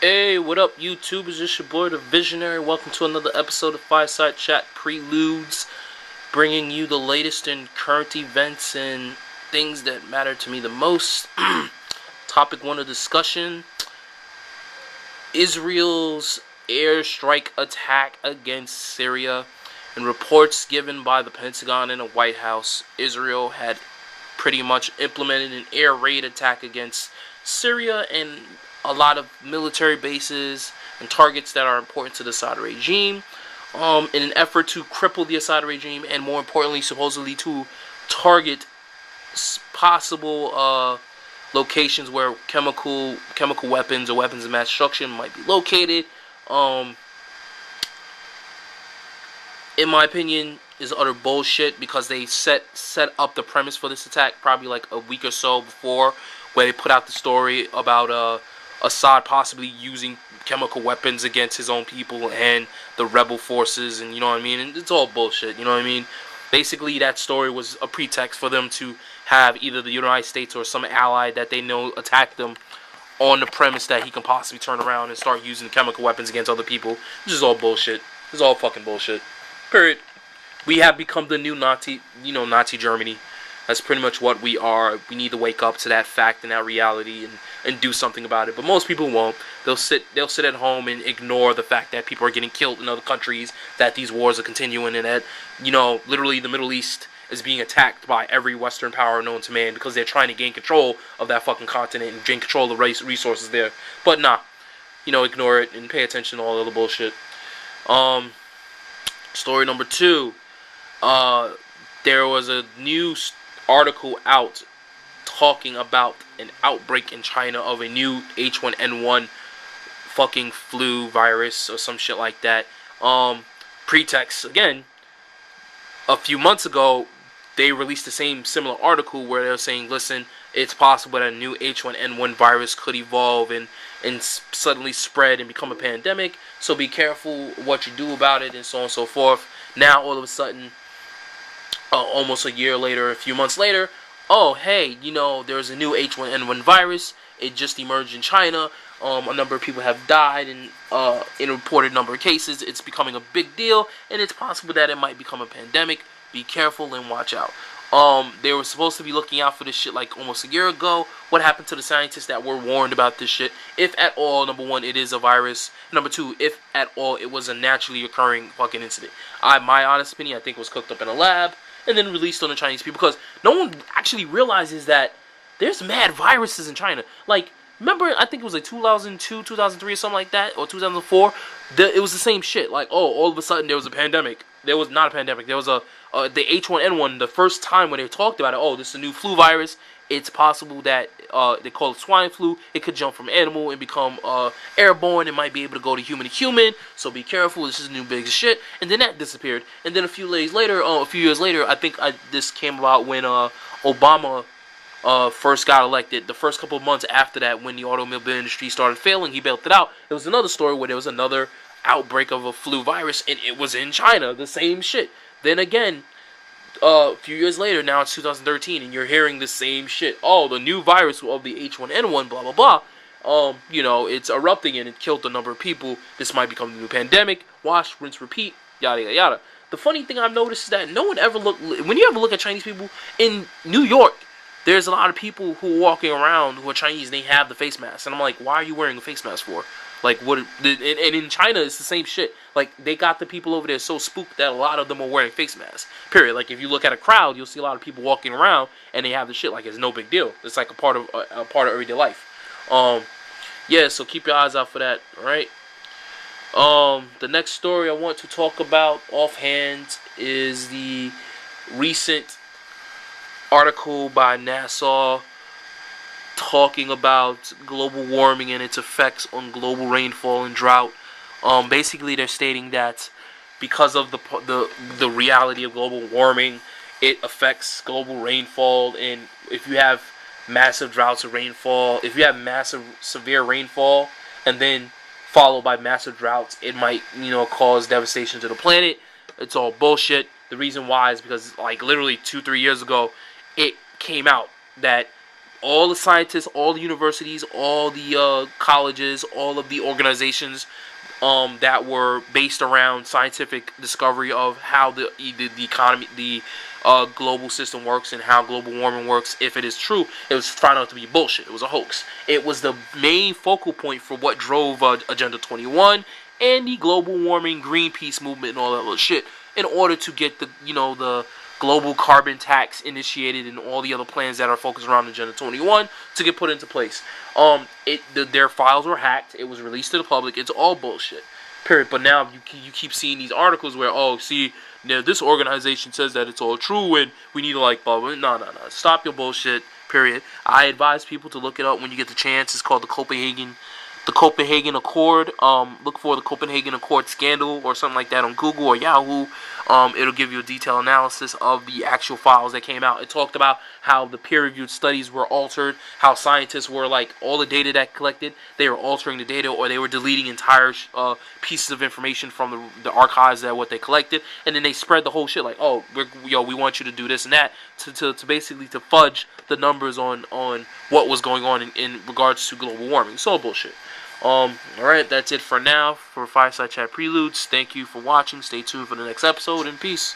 Hey, what up, YouTube? It's just your boy, the Visionary. Welcome to another episode of Fireside Chat Preludes, bringing you the latest in current events and things that matter to me the most. Topic 1 of discussion: Israel's airstrike attack against Syria. In reports given by the Pentagon and the White House, Israel had pretty much implemented an air raid attack against Syria and a lot of military bases and targets that are important to the Assad regime, in an effort to cripple the Assad regime, and more importantly, supposedly to target possible locations where chemical weapons or weapons of mass destruction might be located. In my opinion, is utter bullshit, because they set up the premise for this attack probably like a week or so before, where they put out the story about Assad possibly using chemical weapons against his own people and the rebel forces, and you know what I mean? And it's all bullshit, you know what I mean? Basically, that story was a pretext for them to have either the United States or some ally that they know attack them, on the premise that he can possibly turn around and start using chemical weapons against other people, which is all bullshit. It's all fucking bullshit. Period. We have become the new Nazi Germany. That's pretty much what we are. We need to wake up to that fact and that reality and do something about it. But most people won't. They'll sit at home and ignore the fact that people are getting killed in other countries, that these wars are continuing, and that, literally the Middle East is being attacked by every Western power known to man, because they're trying to gain control of that fucking continent and gain control of the resources there. But nah, ignore it and pay attention to all the other bullshit. Story number 2. There was a news article out talking about an outbreak in China of a new H1N1 fucking flu virus or some shit like that. Pretext, again, a few months ago, they released the same similar article where they're saying, listen, it's possible that a new H1N1 virus could evolve and suddenly spread and become a pandemic, so be careful what you do about it, and so on and so forth. Now, all of a sudden, almost a year later, a few months later, oh, hey, there's a new H1N1 virus. It just emerged in China. A number of people have died, and in a reported number of cases, it's becoming a big deal, and it's possible that it might become a pandemic. Be careful and watch out. They were supposed to be looking out for this shit like almost a year ago. What happened to the scientists that were warned about this shit? If at all, number 1, it is a virus. Number 2, if at all, it was a naturally occurring fucking incident. My honest opinion, I think it was cooked up in a lab and then released on the Chinese people, because no one actually realizes that there's mad viruses in China. Like, remember, I think it was like 2002, 2003 or something like that, or 2004. It was the same shit. Like, oh, all of a sudden there was a pandemic. There was not a pandemic. There was the H1N1. The first time when they talked about it, oh, this is a new flu virus. It's possible that they call it swine flu. It could jump from animal and become airborne. It might be able to go to human, so be careful. This is new big shit. And then that disappeared. And then a few years later, I think this came about when Obama first got elected. The first couple of months after that, when the automobile industry started failing, he bailed it out. There was another story where there was another outbreak of a flu virus, and it was in China. The same shit. Then again, a few years later, now it's 2013, and you're hearing the same shit. Oh, the new virus of the H1N1, blah, blah, blah. It's erupting, and it killed a number of people. This might become the new pandemic. Wash, rinse, repeat, yada, yada, yada. The funny thing I've noticed is that no one ever when you ever look at Chinese people in New York, there's a lot of people who are walking around who are Chinese, and they have the face mask. And I'm like, why are you wearing a face mask for? Like, what? And in China, it's the same shit. Like, they got the people over there so spooked that a lot of them are wearing face masks. Period. Like, if you look at a crowd, you'll see a lot of people walking around, and they have the shit like it's no big deal. It's like a part of everyday life. Yeah. So keep your eyes out for that. All right. The next story I want to talk about offhand is the recent article by NASA talking about global warming and its effects on global rainfall and drought. Basically, they're stating that because of the reality of global warming, it affects global rainfall, and if you have massive droughts of rainfall, if you have massive severe rainfall, and then followed by massive droughts, it might cause devastation to the planet. It's all bullshit. The reason why is because, like, literally 2-3 years ago, it came out that all the scientists, all the universities, all the colleges, all of the organizations that were based around scientific discovery of how the economy, the global system works and how global warming works. If it is true, it was found out to be bullshit. It was a hoax. It was the main focal point for what drove Agenda 21 and the global warming Greenpeace movement and all that little shit, in order to get the global carbon tax initiated and all the other plans that are focused around Agenda 21 to get put into place. Their files were hacked. It was released to the public. It's all bullshit. Period. But now you keep seeing these articles where, this organization says that it's all true and we need to blah blah. No. Stop your bullshit. Period. I advise people to look it up when you get the chance. It's called the Copenhagen Accord. Look for the Copenhagen Accord scandal or something like that on Google or Yahoo. It'll give you a detailed analysis of the actual files that came out. It talked about how the peer-reviewed studies were altered, how scientists were all the data that collected, they were altering the data, or they were deleting entire pieces of information from the archives that what they collected, and then they spread the whole shit we want you to do this and that to basically to fudge the numbers on what was going on in regards to global warming. So bullshit. Alright, that's it for now for Fireside Chat Preludes. Thank you for watching. Stay tuned for the next episode, and peace.